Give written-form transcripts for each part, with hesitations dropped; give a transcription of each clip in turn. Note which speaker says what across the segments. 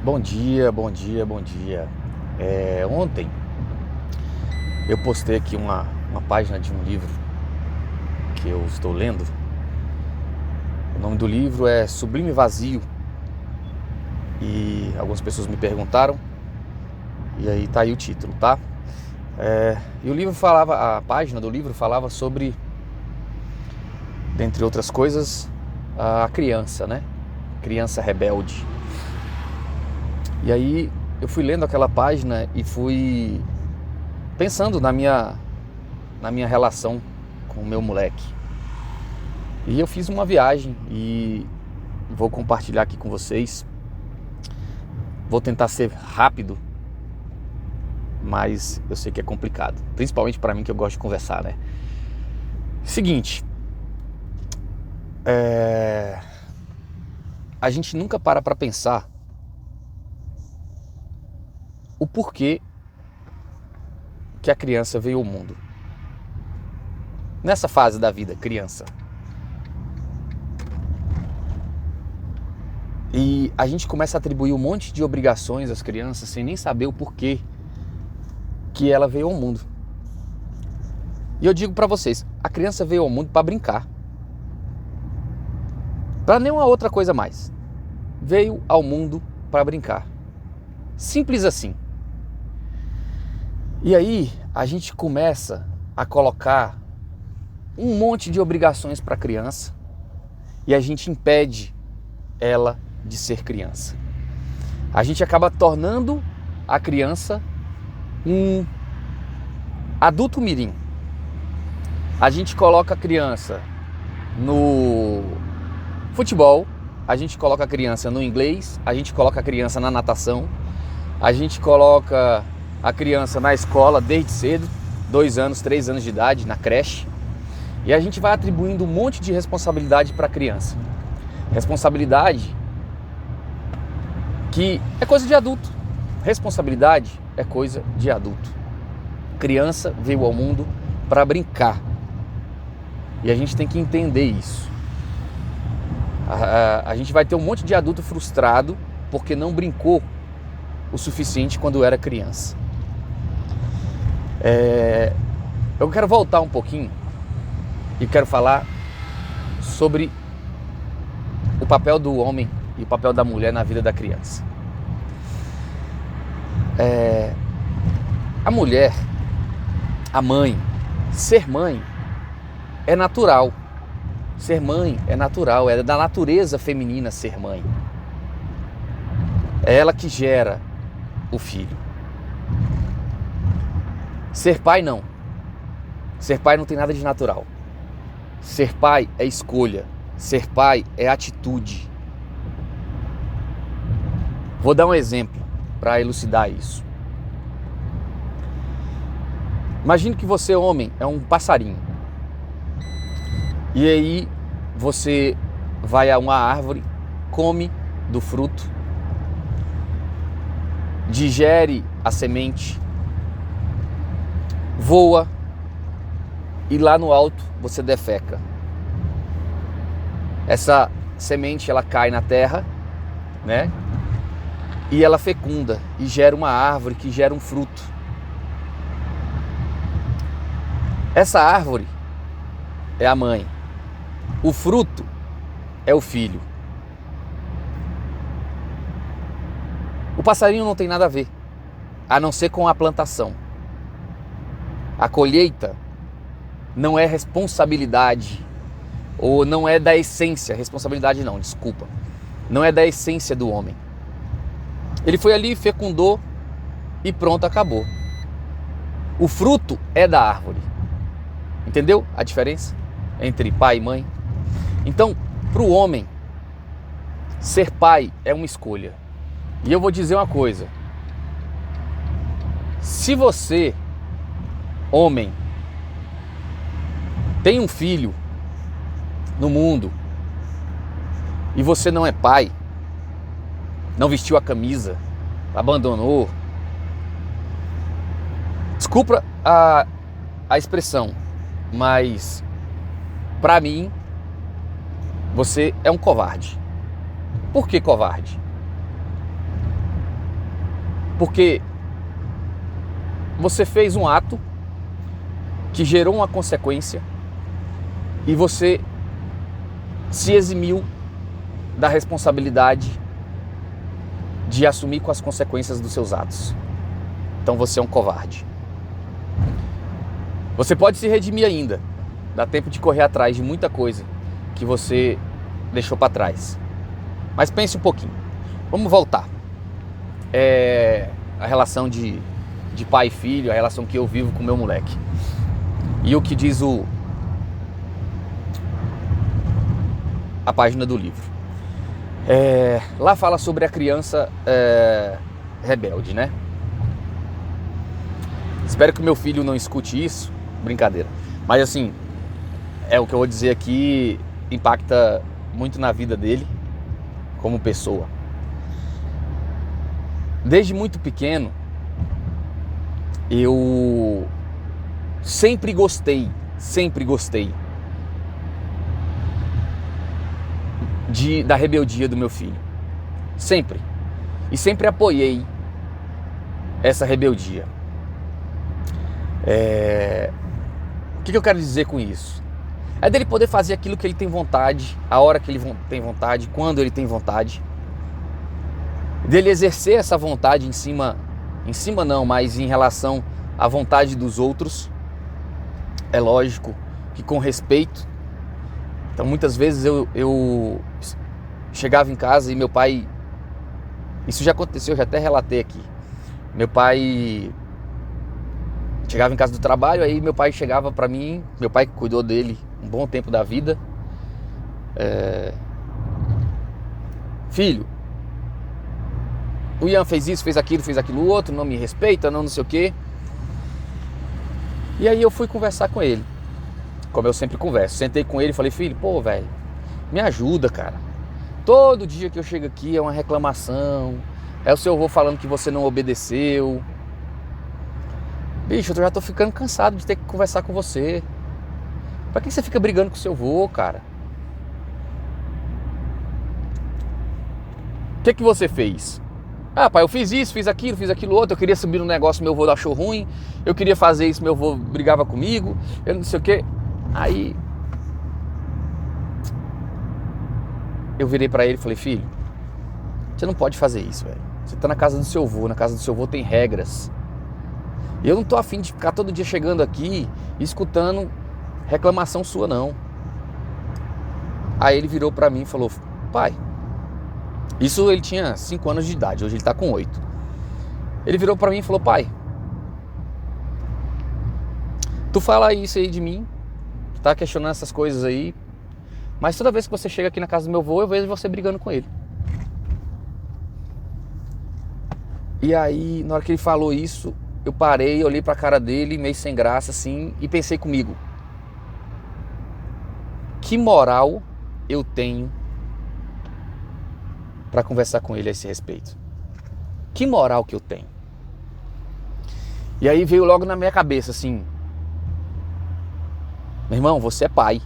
Speaker 1: Bom dia, bom dia, bom dia. Ontem eu postei aqui uma página de um livro que eu estou lendo. O nome do livro é Sublime Vazio. E algumas pessoas me perguntaram, e aí tá aí o título, tá? E o livro falava, a página do livro falava sobre, dentre outras coisas, a criança, né? Criança rebelde. E aí eu fui lendo aquela página e fui pensando na minha relação com o meu moleque. E eu fiz uma viagem e vou compartilhar aqui com vocês. Vou tentar ser rápido, mas eu sei que é complicado, principalmente para mim que eu gosto de conversar, né? Seguinte, a gente nunca para pensar o porquê que a criança veio ao mundo. Nessa fase da vida, criança. E a gente começa a atribuir um monte de obrigações às crianças sem nem saber o porquê que ela veio ao mundo. E eu digo pra vocês, a criança veio ao mundo para brincar. Para nenhuma outra coisa mais. Veio ao mundo para brincar. Simples assim. E aí a gente começa a colocar um monte de obrigações para a criança e a gente impede ela de ser criança. A gente acaba tornando a criança um adulto mirim. A gente coloca a criança no futebol, a gente coloca a criança no inglês, a gente coloca a criança na natação, a gente coloca a criança na escola desde cedo, 2 anos, 3 anos de idade, na creche, e a gente vai atribuindo um monte de responsabilidade para a criança. Responsabilidade que é coisa de adulto. Responsabilidade é coisa de adulto. Criança veio ao mundo para brincar. E a gente tem que entender isso. A gente vai ter um monte de adulto frustrado porque não brincou o suficiente quando era criança. Eu quero voltar um pouquinho e quero falar sobre o papel do homem e o papel da mulher na vida da criança. A mulher, a mãe, ser mãe é natural. Ser mãe é natural, é da natureza feminina ser mãe. É ela que gera o filho. Ser pai não. Ser pai não tem nada de natural. Ser pai é escolha. Ser pai é atitude. Vou dar um exemplo para elucidar isso. Imagine que você, homem, é um passarinho. E aí você vai a uma árvore, come do fruto, digere a semente, voa e lá no alto você defeca. Essa semente ela cai na terra, né? E ela fecunda e gera uma árvore que gera um fruto. Essa árvore é a mãe. O fruto é o filho. O passarinho não tem nada a ver, a não ser com a plantação. A colheita não é responsabilidade, ou não é da essência, responsabilidade não, desculpa. Não é da essência do homem. Ele foi ali, fecundou e pronto, acabou. O fruto é da árvore. Entendeu a diferença entre pai e mãe? Então, para o homem, ser pai é uma escolha. E eu vou dizer uma coisa. Se você, homem, tem um filho no mundo e você não é pai, não vestiu a camisa, abandonou, desculpa a expressão, mas pra mim você é um covarde. Por que covarde? Porque você fez um ato que gerou uma consequência e você se eximiu da responsabilidade de assumir com as consequências dos seus atos. Então você é um covarde. Você pode se redimir ainda. Dá tempo de correr atrás de muita coisa que você deixou para trás. Mas pense um pouquinho. Vamos voltar. A relação de pai e filho, a relação que eu vivo com meu moleque. E o que diz a página do livro. Lá fala sobre a criança rebelde, né? Espero que meu filho não escute isso. Brincadeira. Mas assim, o que eu vou dizer aqui impacta muito na vida dele como pessoa. Desde muito pequeno, eu sempre gostei da rebeldia do meu filho. Sempre. E sempre apoiei essa rebeldia. O que eu quero dizer com isso? É dele poder fazer aquilo que ele tem vontade, a hora que ele tem vontade, quando ele tem vontade. Dele exercer essa vontade em cima não, mas em relação à vontade dos outros. É lógico que com respeito. Então muitas vezes eu chegava em casa e meu pai... Isso já aconteceu, eu já até relatei aqui. Meu pai chegava em casa do trabalho, aí meu pai chegava pra mim, meu pai que cuidou dele um bom tempo da vida. Filho, o Ian fez isso, fez aquilo outro, não me respeita, não sei o quê. E aí eu fui conversar com ele, como eu sempre converso. Sentei com ele e falei, filho, pô, velho, me ajuda, cara. Todo dia que eu chego aqui é uma reclamação, é o seu avô falando que você não obedeceu. Bicho, eu já tô ficando cansado de ter que conversar com você. Pra que você fica brigando com o seu avô, cara? O que você fez? Ah, pai, eu fiz isso, fiz aquilo outro. Eu queria subir no negócio, meu avô achou ruim. Eu queria fazer isso, meu avô brigava comigo. Eu não sei o quê. Aí eu virei pra ele e falei, filho, você não pode fazer isso, velho. Você tá na casa do seu avô, na casa do seu avô tem regras. E eu não tô afim de ficar todo dia chegando aqui e escutando reclamação sua, não. Aí ele virou pra mim e falou, pai, isso ele tinha 5 anos de idade, hoje ele tá com 8. Ele virou pra mim e falou, pai, tu fala isso aí de mim, tu tá questionando essas coisas aí, mas toda vez que você chega aqui na casa do meu avô, eu vejo você brigando com ele. E aí, na hora que ele falou isso, eu parei, olhei pra cara dele, meio sem graça assim, e pensei comigo, que moral eu tenho para conversar com ele a esse respeito? Que moral que eu tenho? E aí veio logo na minha cabeça assim, meu irmão, você é pai.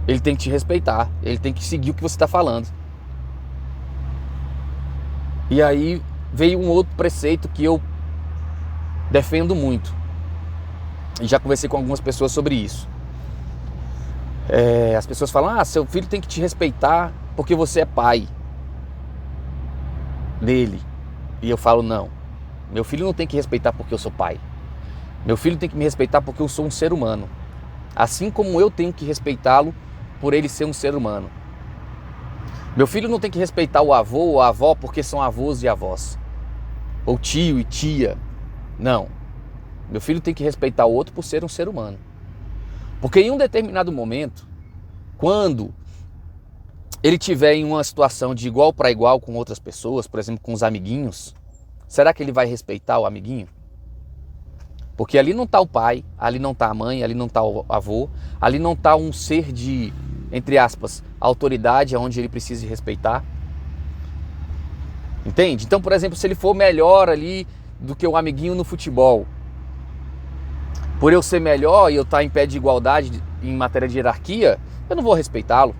Speaker 1: Ele tem que te respeitar, ele tem que seguir o que você está falando. E aí veio um outro preceito que eu defendo muito. E já conversei com algumas pessoas sobre isso. As pessoas falam, seu filho tem que te respeitar porque você é pai dele. E eu falo, não. Meu filho não tem que respeitar porque eu sou pai. Meu filho tem que me respeitar porque eu sou um ser humano. Assim como eu tenho que respeitá-lo por ele ser um ser humano. Meu filho não tem que respeitar o avô ou a avó porque são avós e avós. Ou tio e tia. Não. Meu filho tem que respeitar o outro por ser um ser humano. Porque em um determinado momento, quando ele tiver em uma situação de igual para igual com outras pessoas, por exemplo, com os amiguinhos, será que ele vai respeitar o amiguinho? Porque ali não está o pai, ali não está a mãe, ali não está o avô, ali não está um ser de, entre aspas, autoridade aonde ele precisa respeitar. Entende? Então, por exemplo, se ele for melhor ali do que o amiguinho no futebol, por eu ser melhor e eu estar em pé de igualdade em matéria de hierarquia, eu não vou respeitá-lo.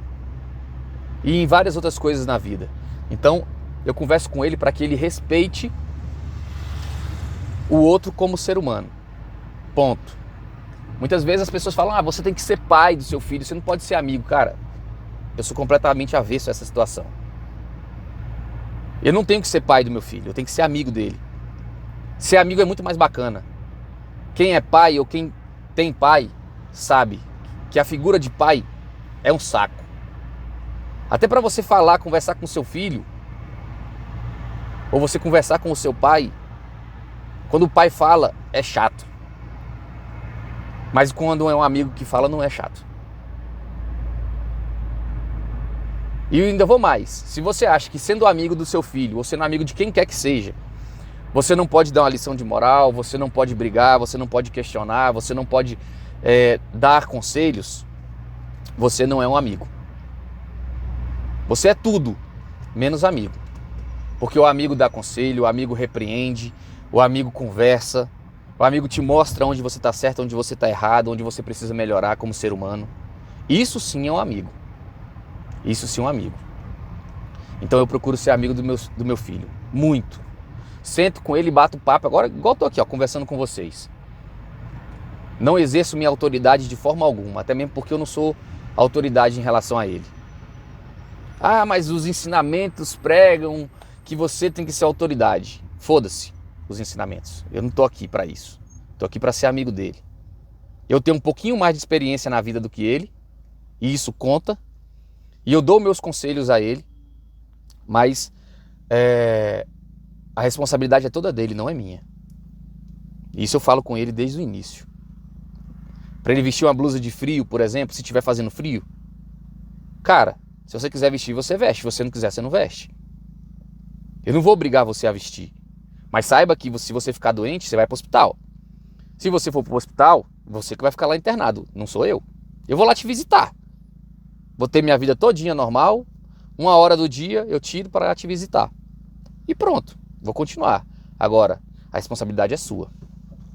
Speaker 1: E em várias outras coisas na vida. Então, eu converso com ele para que ele respeite o outro como ser humano. Ponto. Muitas vezes as pessoas falam, você tem que ser pai do seu filho, você não pode ser amigo. Cara, eu sou completamente avesso a essa situação. Eu não tenho que ser pai do meu filho, eu tenho que ser amigo dele. Ser amigo é muito mais bacana. Quem é pai ou quem tem pai sabe que a figura de pai é um saco. Até para você falar, conversar com seu filho, ou você conversar com o seu pai, quando o pai fala, é chato. Mas quando é um amigo que fala, não é chato. E eu ainda vou mais. Se você acha que sendo amigo do seu filho, ou sendo amigo de quem quer que seja, você não pode dar uma lição de moral, você não pode brigar, você não pode questionar, você não pode dar conselhos, você não é um amigo. Você é tudo, menos amigo. Porque o amigo dá conselho, o amigo repreende, o amigo conversa, o amigo te mostra onde você está certo, onde você está errado, onde você precisa melhorar como ser humano. Isso sim é um amigo. Isso sim é um amigo. Então eu procuro ser amigo do meu filho. Muito. Sento com ele e bato papo. Agora, igual estou aqui, conversando com vocês. Não exerço minha autoridade de forma alguma. Até mesmo porque eu não sou autoridade em relação a ele. Mas os ensinamentos pregam que você tem que ser autoridade. Foda-se os ensinamentos. Eu não estou aqui para isso. Estou aqui para ser amigo dele. Eu tenho um pouquinho mais de experiência na vida do que ele. E isso conta. E eu dou meus conselhos a ele. Mas a responsabilidade é toda dele, não é minha. Isso eu falo com ele desde o início. Para ele vestir uma blusa de frio, por exemplo, se estiver fazendo frio. Cara, se você quiser vestir, você veste. Se você não quiser, você não veste. Eu não vou obrigar você a vestir. Mas saiba que se você ficar doente, você vai para o hospital. Se você for para o hospital, você que vai ficar lá internado, não sou eu. Eu vou lá te visitar. Vou ter minha vida todinha normal. 1 hora do dia eu tiro para te visitar. E pronto, vou continuar. Agora, a responsabilidade é sua.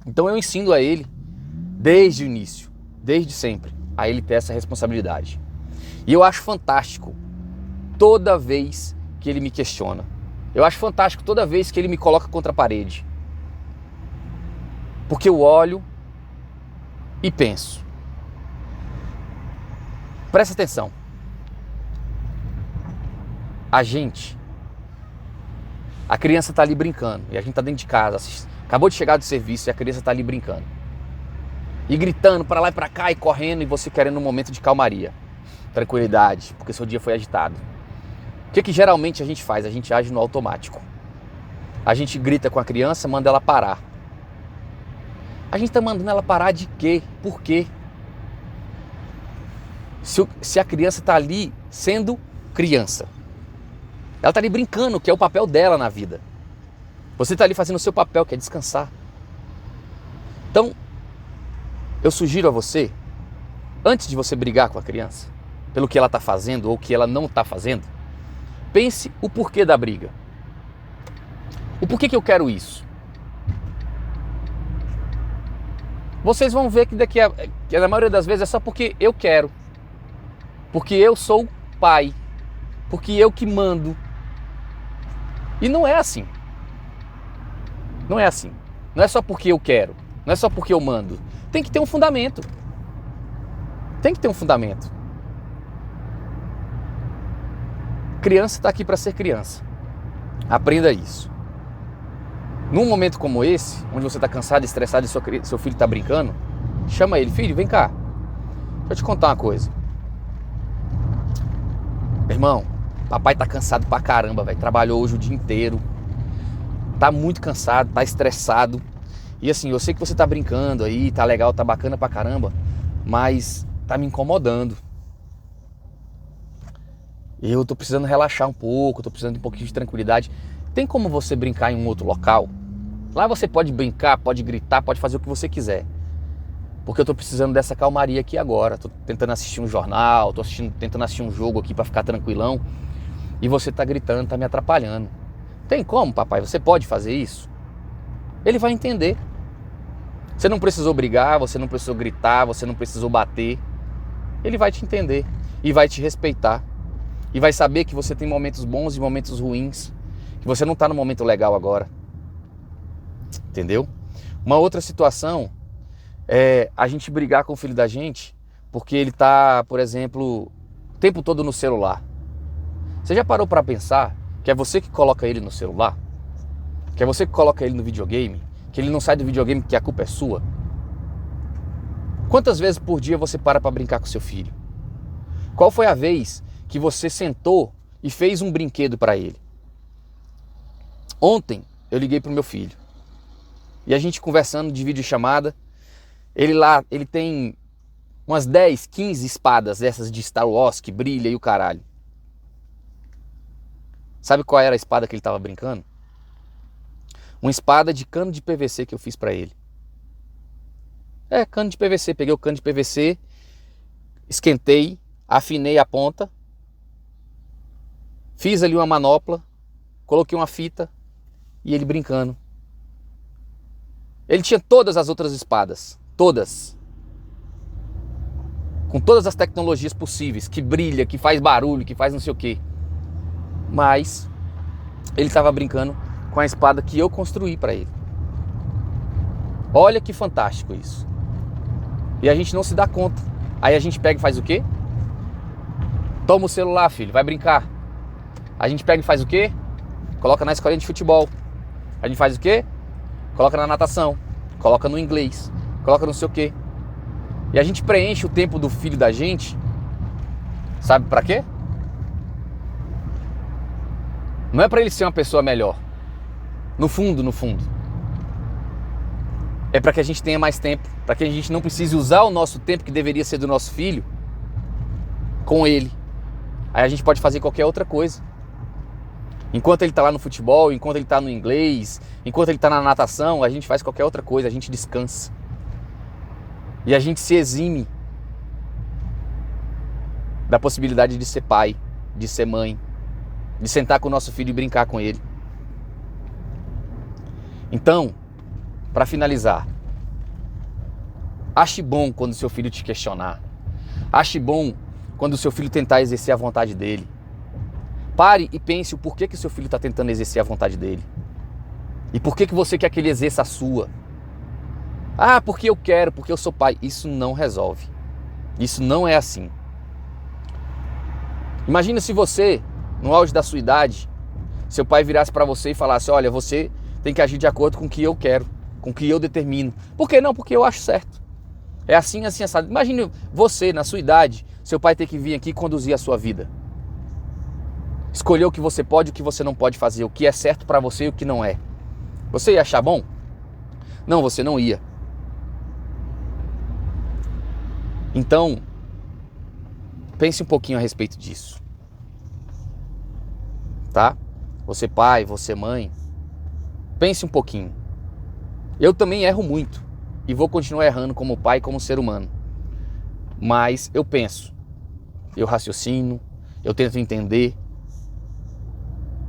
Speaker 1: Então eu ensino a ele, desde o início, desde sempre, a ele ter essa responsabilidade. E eu acho fantástico toda vez que ele me questiona. Eu acho fantástico toda vez que ele me coloca contra a parede. Porque eu olho e penso. Presta atenção. A criança está ali brincando, e a gente está dentro de casa, acabou de chegar do serviço e a criança está ali brincando. E gritando para lá e para cá e correndo, e você querendo um momento de calmaria, tranquilidade, porque seu dia foi agitado. O que geralmente a gente faz? A gente age no automático. A gente grita com a criança, manda ela parar. A gente está mandando ela parar de quê? Por quê? Se a criança está ali sendo criança. Ela está ali brincando, que é o papel dela na vida. Você está ali fazendo o seu papel, que é descansar. Então, eu sugiro a você, antes de você brigar com a criança, pelo que ela está fazendo ou o que ela não está fazendo, pense o porquê da briga. O porquê que eu quero isso? Vocês vão ver que na maioria das vezes é só porque eu quero. Porque eu sou pai. Porque eu que mando. E não é assim. Não é assim. Não é só porque eu quero. Não é só porque eu mando. Tem que ter um fundamento. Tem que ter um fundamento. Criança está aqui para ser criança. Aprenda isso. Num momento como esse, onde você está cansado, estressado e seu filho está brincando, chama ele. Filho, vem cá. Deixa eu te contar uma coisa. Meu irmão, papai tá cansado pra caramba, velho. Trabalhou hoje o dia inteiro. Tá muito cansado, tá estressado. E assim, eu sei que você tá brincando aí, tá legal, tá bacana pra caramba, mas tá me incomodando. Eu tô precisando relaxar um pouco, tô precisando de um pouquinho de tranquilidade. Tem como você brincar em um outro local? Lá você pode brincar, pode gritar, pode fazer o que você quiser. Porque eu tô precisando dessa calmaria aqui agora. Tô tentando assistir um jornal, tentando assistir um jogo aqui pra ficar tranquilão. E você tá gritando, tá me atrapalhando. Tem como, papai? Você pode fazer isso? Ele vai entender. Você não precisou brigar, você não precisou gritar, você não precisou bater. Ele vai te entender e vai te respeitar. E vai saber que você tem momentos bons e momentos ruins. que você não está no momento legal agora. Entendeu? Uma outra situação é a gente brigar com o filho da gente porque ele está, por exemplo, o tempo todo no celular. Você já parou para pensar que é você que coloca ele no celular? Que é você que coloca ele no videogame? Que ele não sai do videogame porque a culpa é sua? Quantas vezes por dia você para brincar com seu filho? Qual foi a vez que você sentou e fez um brinquedo para ele? Ontem eu liguei pro meu filho e a gente conversando de videochamada, ele tem umas 10, 15 espadas dessas de Star Wars que brilha e o caralho. Sabe qual era a espada que ele estava brincando? Uma espada de cano de PVC que eu fiz para ele. Cano de PVC. Peguei o cano de PVC, esquentei, afinei a ponta, fiz ali uma manopla, coloquei uma fita e ele brincando. Ele tinha todas as outras espadas, todas. Com todas as tecnologias possíveis, que brilha, que faz barulho, que faz não sei o quê. Mas ele estava brincando com a espada que eu construí para ele. Olha que fantástico isso. E a gente não se dá conta. Aí a gente pega e faz o quê? Toma o celular, filho, vai brincar. A gente pega e faz o quê? Coloca na escolinha de futebol. A gente faz o quê? Coloca na natação. Coloca no inglês. Coloca não sei o quê. E a gente preenche o tempo do filho da gente. Sabe pra quê? Não é pra ele ser uma pessoa melhor. No fundo. É pra que a gente tenha mais tempo. Pra que a gente não precise usar o nosso tempo, que deveria ser do nosso filho, com ele. Aí a gente pode fazer qualquer outra coisa. Enquanto ele tá lá no futebol, enquanto ele tá no inglês, enquanto ele tá na natação, a gente faz qualquer outra coisa, a gente descansa. E a gente se exime da possibilidade de ser pai, de ser mãe, de sentar com o nosso filho e brincar com ele. Então, para finalizar, ache bom quando seu filho te questionar. Ache bom quando o seu filho tentar exercer a vontade dele. Pare e pense o porquê que seu filho está tentando exercer a vontade dele. E por que você quer que ele exerça a sua. Ah, porque eu quero, porque eu sou pai. Isso não resolve. Isso não é assim. Imagina se você, no auge da sua idade, seu pai virasse para você e falasse: olha, você tem que agir de acordo com o que eu quero, com o que eu determino. Por que não? Porque eu acho certo. É assim, assim, assado. Imagine você, na sua idade, seu pai ter que vir aqui e conduzir a sua vida. Escolher o que você pode e o que você não pode fazer, o que é certo para você e o que não é. Você ia achar bom? Não, você não ia. Então, pense um pouquinho a respeito disso. Tá? Você pai, você mãe, pense um pouquinho. Eu também erro muito e vou continuar errando como pai, como ser humano. Mas eu penso, eu raciocino, eu tento entender.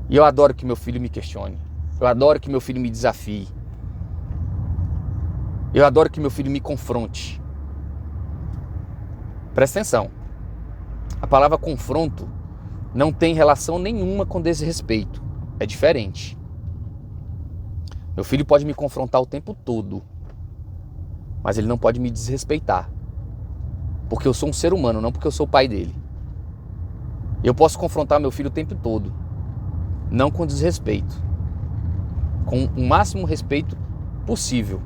Speaker 1: E eu adoro que meu filho me questione. Eu adoro que meu filho me desafie. Eu adoro que meu filho me confronte. Presta atenção. A palavra confronto não tem relação nenhuma com desrespeito. É diferente. Meu filho pode me confrontar o tempo todo, mas ele não pode me desrespeitar. Porque eu sou um ser humano, não porque eu sou o pai dele. Eu posso confrontar meu filho o tempo todo, não com desrespeito, com o máximo respeito possível.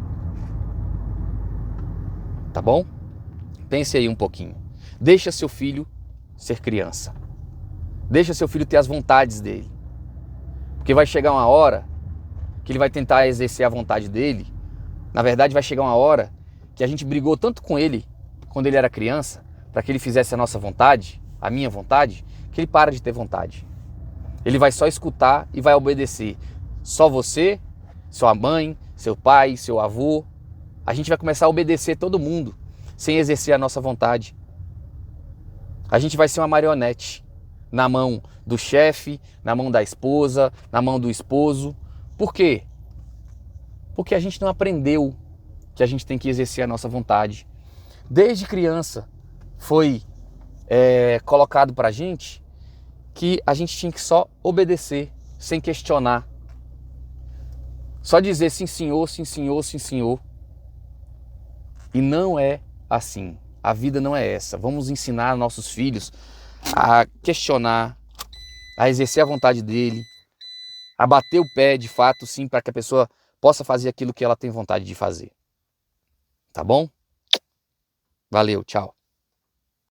Speaker 1: Tá bom? Pense aí um pouquinho. Deixa seu filho ser criança. Deixa seu filho ter as vontades dele. Porque vai chegar uma hora que ele vai tentar exercer a vontade dele. Na verdade, vai chegar uma hora que a gente brigou tanto com ele quando ele era criança, para que ele fizesse a nossa vontade, a minha vontade, que ele para de ter vontade. Ele vai só escutar e vai obedecer. Só você, sua mãe, seu pai, seu avô. A gente vai começar a obedecer todo mundo, sem exercer a nossa vontade. A gente vai ser uma marionete na mão do chefe, na mão da esposa, na mão do esposo. Por quê? Porque a gente não aprendeu que a gente tem que exercer a nossa vontade. Desde criança foi colocado pra gente que a gente tinha que só obedecer sem questionar. Só dizer sim senhor, sim senhor, sim senhor. E não é assim. A vida não é essa. Vamos ensinar nossos filhos a questionar, a exercer a vontade dele, a bater o pé de fato, sim, para que a pessoa possa fazer aquilo que ela tem vontade de fazer. Tá bom? Valeu, tchau.